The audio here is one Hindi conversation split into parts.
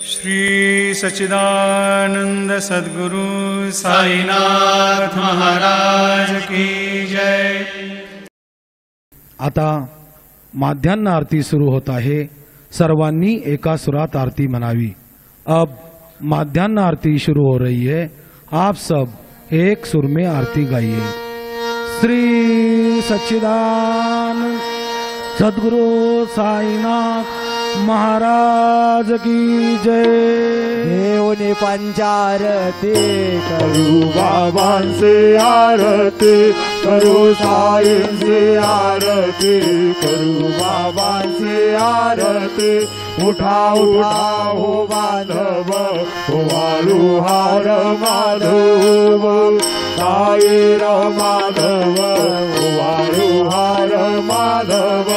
श्री सच्चिदानंद सद्गुरु साईनाथ महाराज की जय। आता माध्यान्ह आरती सुरू होत आहे। सर्वांनी एका सुरात आरती मनावी। अब माध्यान्ह आरती शुरू हो रही है। आप सब एक सुर में आरती गाइए। श्री सच्चिदानंद सद्गुरु साईनाथ महाराज की जय। देवने पंचारती करू बाबांचे आरती, करू साईंचे आरती, करू बाबांचे आरती। उठा उठा हो माधव, हो वाळू हार माधव, साईर माधव, हो वाळू हार माधव।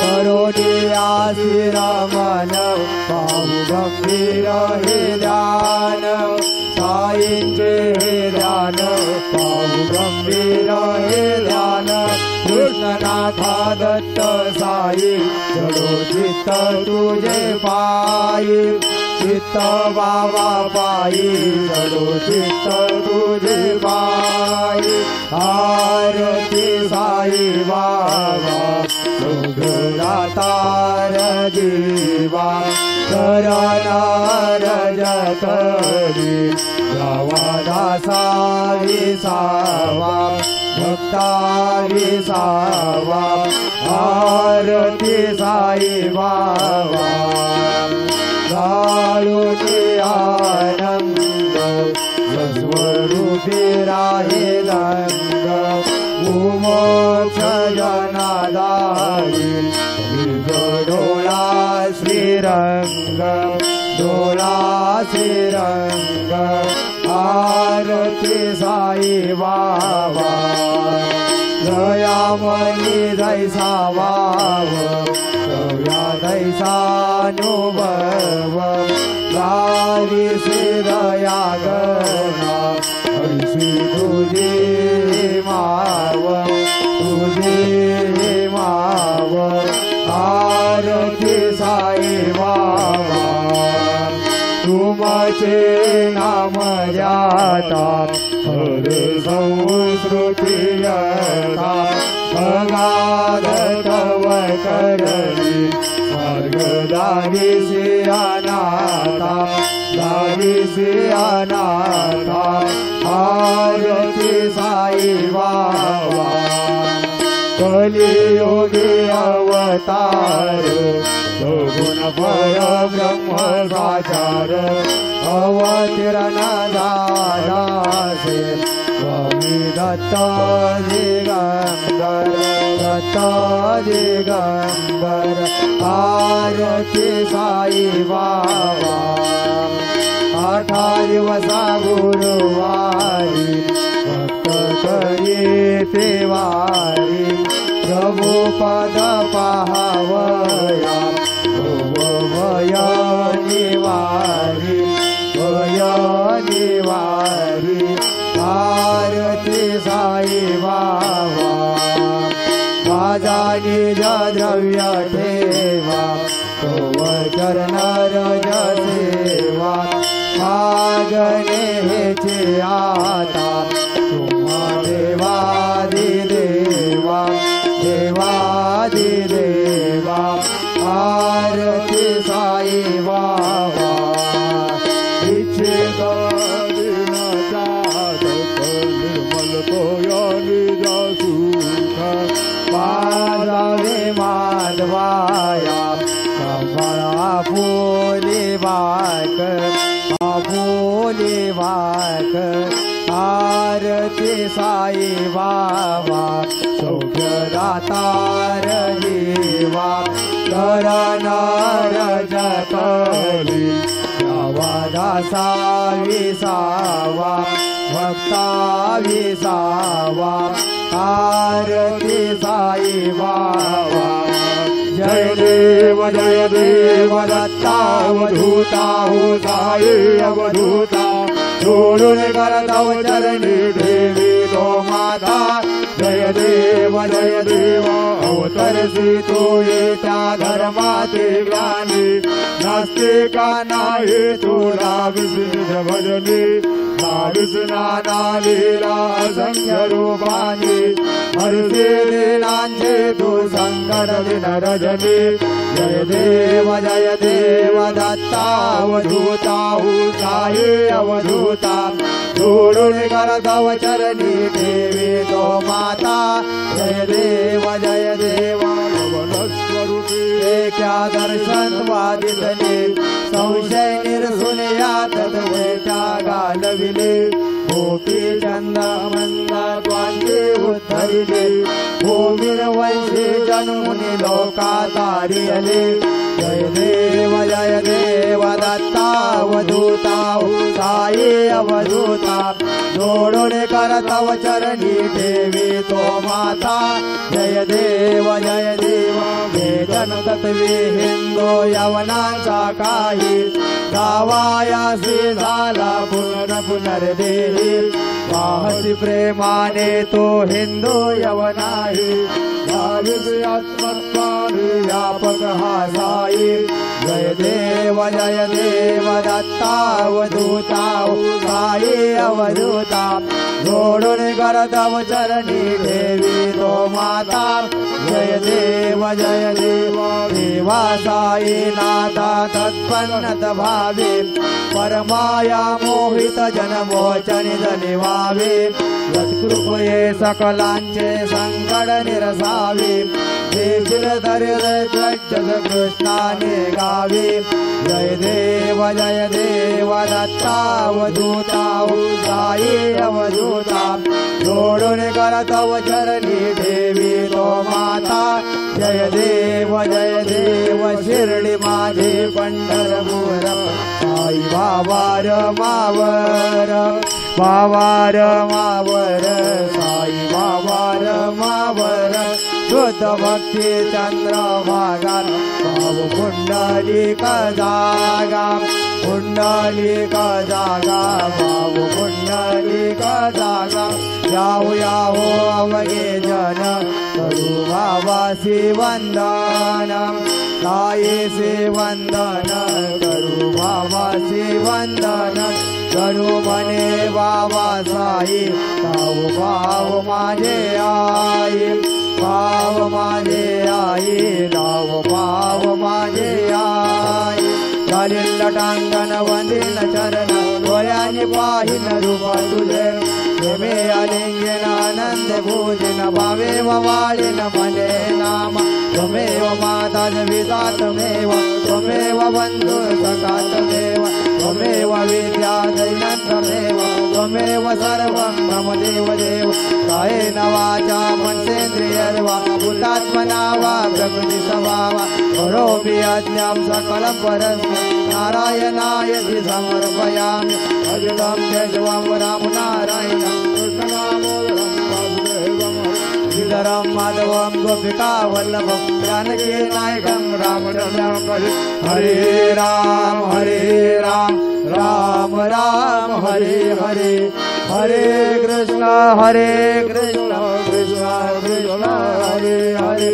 करोनी आशीर मन पाहू गंभीर हे ध्यान, साईंचे हे ध्यान पाहू गंभीर हे ध्यान। कृष्णनाथा दत्त साई चढो चित्त तुझे पायी, चित्त बाबा पायी चढो चित्त तुझे पायी। आरती साई बाबा दातार जीवा, शरणार जतरी जावा दासा विसावा, भक्ता विसावा। आरती साई बाबा जाळूनी आनंद, स्वरूपी राहे दंग। उमोक्ष जनादारी डोळा श्रीरंग, डोळा श्रीरंग। आरती साई बाबा दयामणी दैसा वाव, दया दैसानुभव। गारी से दया गणा, हरिसी तुझी माव, तुझी माव। आरती साई बाबा तुमचे नाम जाता, हर संस्कृती यथा। अगाध तव करणी मार्ग दारिसी अनाथा, दारिसी अनाथा। आरती साई बाबा कलियुगी अवतार, सगुण पर ब्रह्म साचार। अवतीर्ण दादासे स्वामी दत्त दिगंबर, दत्त दिगंबर। आरती साई बाबा 8 दिवसा गुरुवारी, भक्त करी तेवारी। प्रभु पद पाहावया, भय निवारी, भय निवारी। आरती साई बाबा माझा निज द्रव्य ठेवा, तोवर करणार सेवा। मागणे हेचे आता तुम्हा देवादी देवा, देवादी देवा। आरती साई बाबा इच्छित दिनजात, निर्मल कोयनी सुख। पादावे माधवाया कमळा फुले वाक, फुले वाक। आरती साई बाबा सौख्य दातार जीवा, करणार जतरी जावा दासा विसावा, भक्ता विसावा। आरती साई बाबा जय देव दत्ता अवधूता, हो साई अवधूता। सोडून कर तव चरणी ठेवी तो माता जय देव अवतरसी तो येत्या धर्माचे ज्ञानी नास्तिका नाही तुला विष्णू भजनी विष्णा लीला असंख्य रूपानी हरसे दिनांचे तू संकर दिन रजनी जय देव दत्ता अवधूता साई अवधूता सोडून कर तव चरणी ठेवी तो माता जय देव एका दर्शन वादितले संशय निरसून यात वेटा घालविले गोपी चंदा मंदा त्वांचे उद्धरिले भूमीर वंशी जन्मुनी लोका तारियले जय देव दत्ता अवधूता साई अवधूता जोडून कर तव चरणी ठेवी तो माता जय देव वेदन तत्वे हिंदो यवनांचा काही दावायासी झाला पुनर्देही वाहसी प्रेमाने तो हिंदो यवनाही भाविसी आत्मत्वानी व्यापक हा साई जय देव दत्ता अवधूता साई अवधूता जोडून कर तव चरणी ठेवी तो माता जय देव देवा साई नाथा तत्पन्नत भावे परमाया मोहित जनमोचन जनिवावे यत्कृपये सकलांचे संकट निरसावे देशील दरिद्र कृष्णाने गावे जय देव दत्ता अवधूता साई अवधूता जोडून कर तव चरणी ठेवी तो माता जय देव शिर्डी माझे पंढरपूर साई बाबार मावर साई बाबार मावर शुद्ध भक्ती चंद्रभागा भाऊ पुंडलिक जागा भाऊ पुंडलिक जागा यावो अवघे जन करू बाबासी वंदन साईसे वंदन करू बाबासी वंदन करू म्हणे बाबा साई भाव माझे आई भाव माझे आई भाव माझे आई चालील लटांगण वंदिन चरण डोळ्याने पाहिन रूप तुझे प्रेमे आलिंगन आनंद भोजन भावे वाळीन मने नाम त्वमेव माता विदा त्वमेव बंधु सखा त्वमेव विद्या दैनंतमेव त्वमेव सर्वं मम देव कायेन वाचा मनसेन्द्रियर्वा भूतात्मना वा प्रकृति स्वभावा करोमि यज्ञं सकलं परस्मै नारायणाय समर्पयामि अजितं जयं राम नारायणं कृष्णदामोदरं वासुदेवं श्रीधरं माधवं गोपिका वल्लभं जानकी नायकं रामचन्द्रं हरे राम राम राम हरे हरे हरे कृष्ण कृष्ण कृष्ण हरे हरे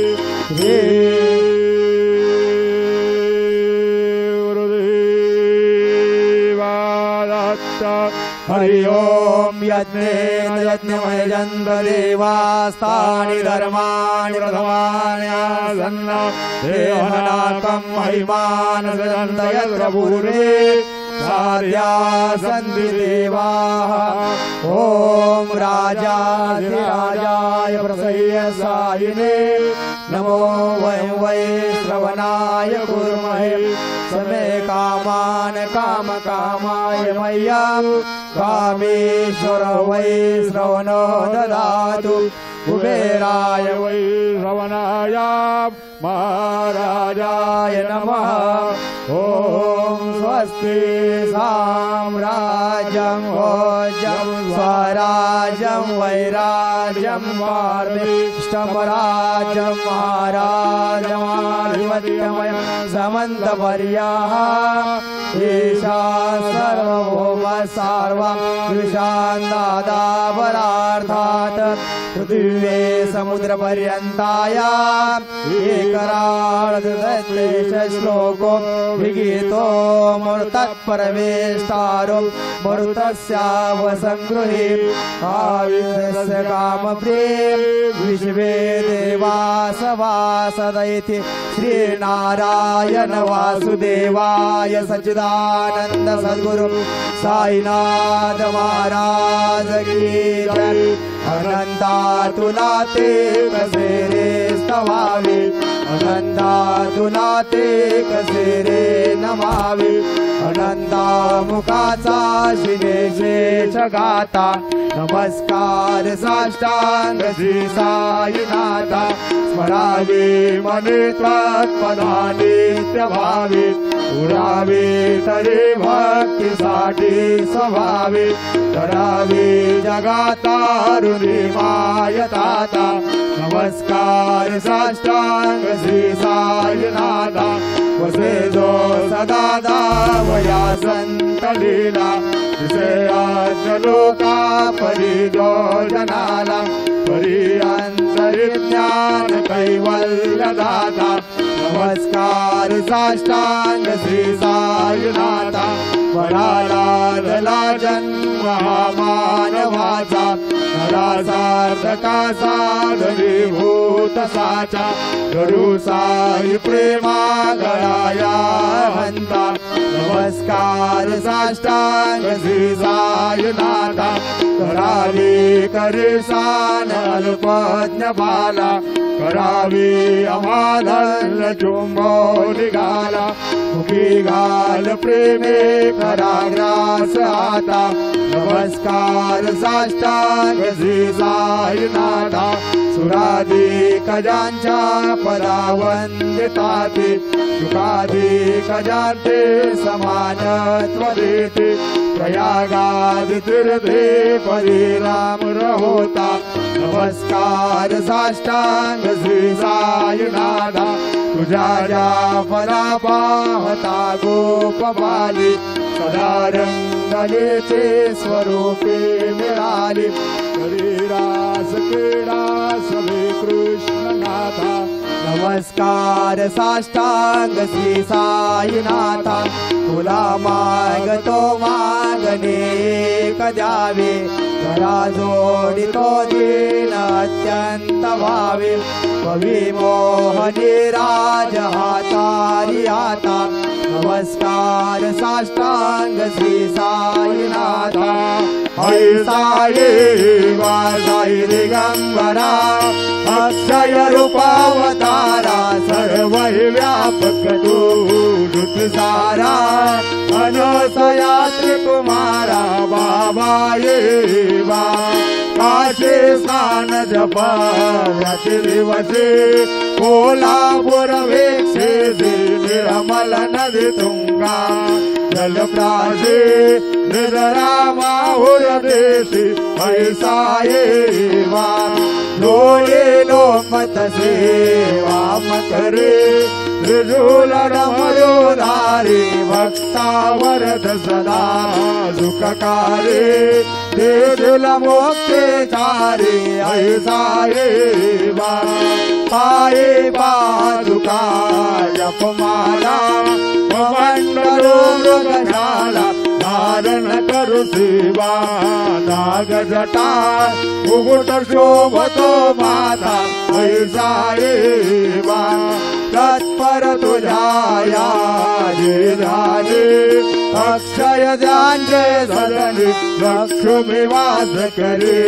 हरि ओम यज्ञेन यज्ञमयजन्त देवास्तानि धर्माणि प्रथमान्यासन्न देवनाकं महिमान सजन्त यत्र पूर्वे साध्या सन्ति देवाः ओम राजाधिराजाय प्रसह्यसायिने नमो वै श्रवणाय कुर्महे समे कामान कामकामाय मह्यं कामेश्वर वै श्रवणो ददातु कुबेराय वै श्रवणाय महाराजाय नमः ओम स्वस्ति साम्राज्यं भोज्यं स्वराज्यं वैराज्यं वार्मिष्ठमराज्यं महाराजमाधिपत्यं सामर्थ्यमय समन्तपर्याः ईशा सर्वभौम सार्वं विशान्दादापरार्थात् पृथिवे समुद्रपर्यन्ताया एकराळदशेष श्लोको विगीतो मरुतत्परमेष्टारो मरुतस्यावसङ्गृहे आविदस्य कामप्रेम विश्वे देवासवासदैति श्रीनारायण वासुदेवाय सच्चिदानन्द सद्गुरु साईनाथ महाराज की जय। अनंता तुला ते कसे रे स्तवावे अनंता तुला ते कसे रे नमावे अनंता मुखाचा शिवेशेष गाता नमस्कार साष्टांग श्री साईनाथा स्मरावे मने त्वात्मनाने नित्यभावे उरावे तरे भक्तीसाठी स्वभावे करावे जगातारुणी मायताता नमस्कार साष्टांग श्री साईनाथा वसे जो सदा दावया संत लीला लोका परी जो जनाला परी अंतर्ज्ञान कैवल्य दाता नमस्कार साष्टांग श्री साईनाथा वराला जन्म मानवाचा नरासार्थका साधनीभूत साचा गुरु साई प्रेमा गळाया हंता नमस्कार साष्टांग श्री साईनाथा करावी करे सान अल्पज्ञ बाला करावी अमाधल चुंबो निघाला मुखी घाल प्रेमे कराग्रास आता नमस्कार साष्टांग श्री साईनाथा सुराधिक ज्यांच्या पदावंदिताते सुखाधिक ज्यांचे समानत्व देते प्रयागाद तीर्थे परिराम रहोता नमस्कार साष्टांग श्री साईनाथा तुझ्या ज्या फला पाहता गोपबाली सदा रंगलेचे स्वरूपे मिळाले शरीरास क्रीडा सवे कृष्णनाथा नमस्कार साष्टांग श्री साईनाथा तुला मागतो मागणे कद्यावे करा जोडितो दीन अत्यंत भावे विमोहने राज हातारी आता नमस्कार साष्टांग श्री साईनाथा हरि साई वासाई दिगंबरा अक्षय रूपावतारा सर्व व्यापक तू ऋत सारा अनसया त्रिकुमारा बाबा ये बा काशे स्नान जपा दिवसे कोल्हापूर वेक्षे निर्मल नदी तुंगा जलप्रासे निजरा माहुर देशी ऐसा ये वा लोये लो मत सेवा करे त्रिजूल रमरोधारी भक्तावरद सदा सुखकारे त्रिजूल मोक्षे चारी ऐसा ये वा पाये पादुका जपमाला मंडलो मृगशाला धारण करु शिवा नाग जटा मुकुट शोभतो माता ऐसा ये वा तत्पर तुझाया जे झाले अक्षय ज्यांचे सदनी लक्ष्मी वास करे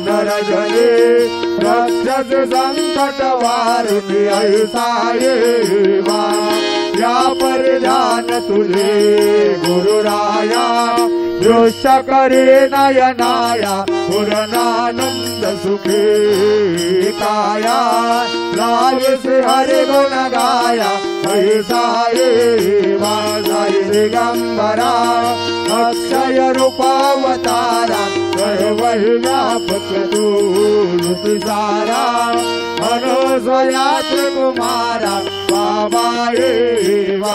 नरजने रक्षस संकट वारुणी ऐसा ये वा या परिधान तुझे गुरुराया दृश्य करे नयनाया पूर्णानंद सुखे काया लाविस हरि गुण गाया ऐसा ये वासाई दिगंबरा अक्षय रूपावतारा सर्व व्यापक तू सारा अनुस्वयाच कुमारा बाबा एवा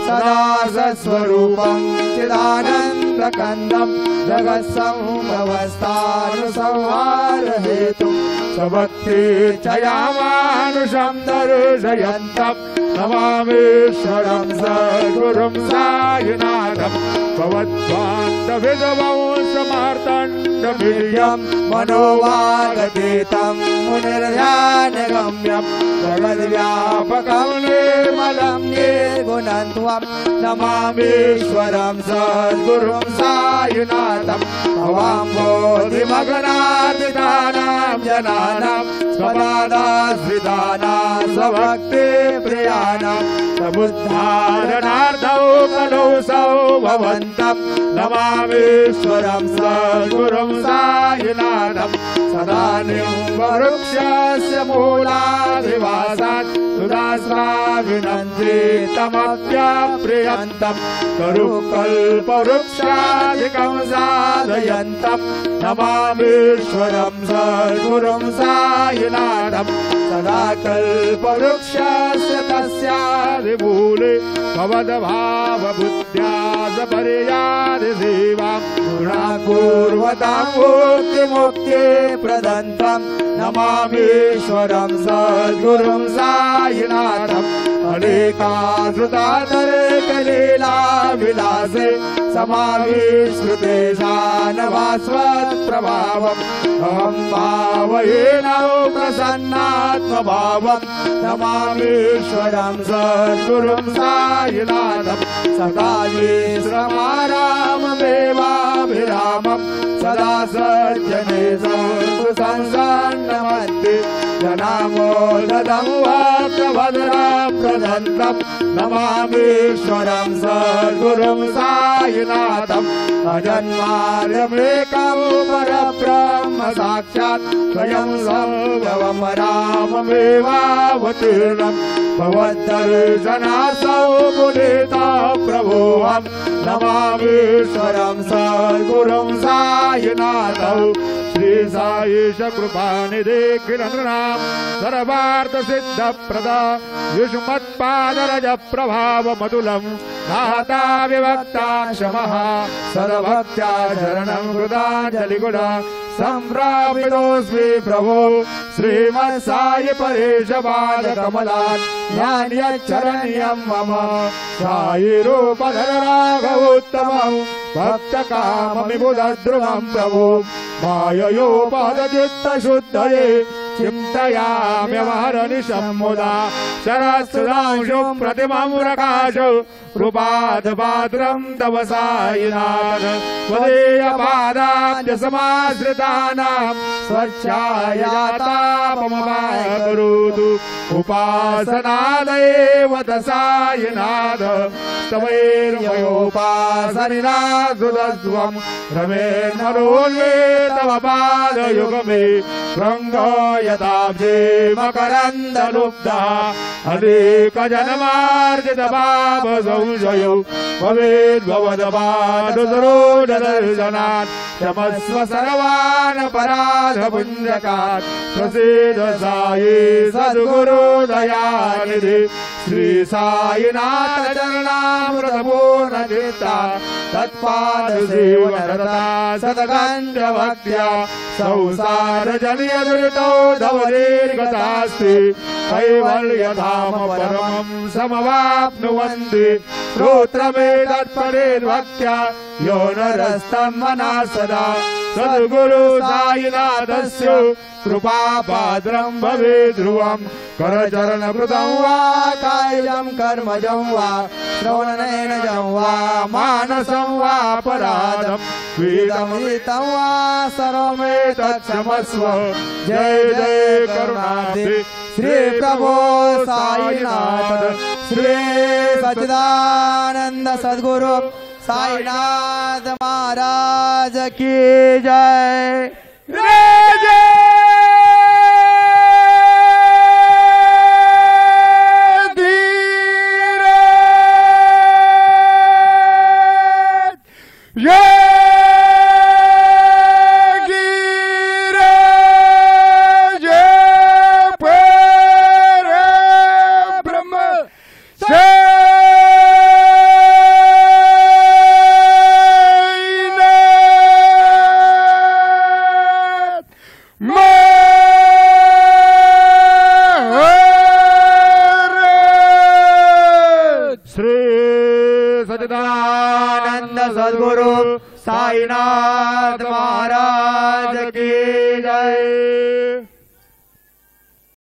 सदा सत्स्वरूपं चिदानन्दकन्दं जगत्संभवस्थानुसंहार हेतुं सबक्ति चयामानुषं दर्शयन्तं नमामीश्वरं सद्गुरुं साईनाथं भवद्वान्तविदवंशमार्तण्डवीर्यं मनोवागतीतं मुनिर्ध्यानगम्यं जगद्व्यापकं निर्मलं निर्गुणं त्वं नमामीश्वरं सद्गुरुं साईनाथं भवाम्बोधिमग्नार्दितानां जनानां स्वपादाश्रितानां स्वभक्तिप्रियाणां समुद्धारणार्थौ खलु सौ भवन्तं नमामीश्वरं सद्गुरुं साईनाथं सदा निम्बवृक्षस्य मूलाधिवासात् सुदास्वामिनन्ति तमप्यप्रियन्तं करुकल्पवृक्षादिकं साधयन्तं नमामीश्वरं सद्गुरुं साईनाथं सदा कल्पवृक्षस्य तस्यादिमूले भवद्भावबुद्ध्या सपर्यादिसेवां गुणाकुर्वतां मुक्तिमुक्ति प्रदन्तं नमामीश्वरं सद्गुरुं साईनाथं अनेकाश्रुतातर्कलीला विलासे समाविश्रुते शानवास्वत्प्रभावम् अहं भावयेनौ प्रसन्नात्मभावं नमामीश्वरं सद्गुरुं साईनाथं सदा विश्रमाराममेवाभिरामं सदा सज्जने संसन्नमन्ति जनामोदं भक्तभद्रां प्रदन्तं नमामीश्वरं सद्गुरुं साईनाथं अजन्मार्यमेकं परब्रह्म साक्षात् स्वयं सम्भवं राममेवावतीर्णं भवद्दर्शनासौ मुदिता प्रभोऽहं नमामीश्वरं सद्गुरुं साईनाथौ श्री साईश कृपानिधिखिलनृणां सर्वार्थसिद्धप्रदा युष्मत्पादरज प्रभावमतुलं दाता विभक्ता क्षमः सद्भक्त्या शरणं हृदाञ्जलिगुणा सम्प्रापितोऽस्मि प्रभो श्रीमत्साई परेशपादकमलात् ज्ञान्यच्चरणीयं मम साई रूपधर राघवोत्तमं भक्तकाममिबुधद्रुमं प्रभो माययोपहतचित्तशुद्धये चिन्तयाम्यमहरनिशं मुदा शरत्सुधांशु प्रतिमं प्रकाशो कृपादपात्रं तव साईनाथ त्वदीयपादाब्जसमाश्रितानां स्वच्छायातापमवाकरोतु उपासनादेव साईनाथ तवैर्मयोपासनिनाथुतस्त्वं रमेन्मरोन्मे तव पादयुगमे रङ्गयताब्जे मकरन्दलुब्धः अनेकजन्मार्जितपापसंशयो भवेद्भवदपादसरोजदर्शनात् क्षमस्व सर्वानपराधपुञ्जकात् प्रसीद साई सद्गुरुदयानिधि श्री साईनाथ चरणामृतपूर्णचित्ता तत्पादसेवनरता सदगण्डभक्त्या संसारजनियदुरितो धवदीर्घतास्ति कैवल्यधाम परमं समवाप्नुवन्ति श्रोत्रमेतत्परेद्भक्त्या यो नरस्तं मनः सदा सद्गुरु साईनाथस्य कृपापात्रं भवेत् ध्रुवं करचरणकृतं वा कायजं कर्मजं वा श्रवणनयनजं वा मानसं वा अपराधं स्वीदमितं वा सर्वमेतत्क्षमस्व जय जय करुणाब्धे श्री प्रभो साईनाथ श्री सच्चिदानंद सद्गुरु साईनाथ महाराज की जय जय श्री सच्चिदानंद सद्गुरु साईनाथ महाराज की जय।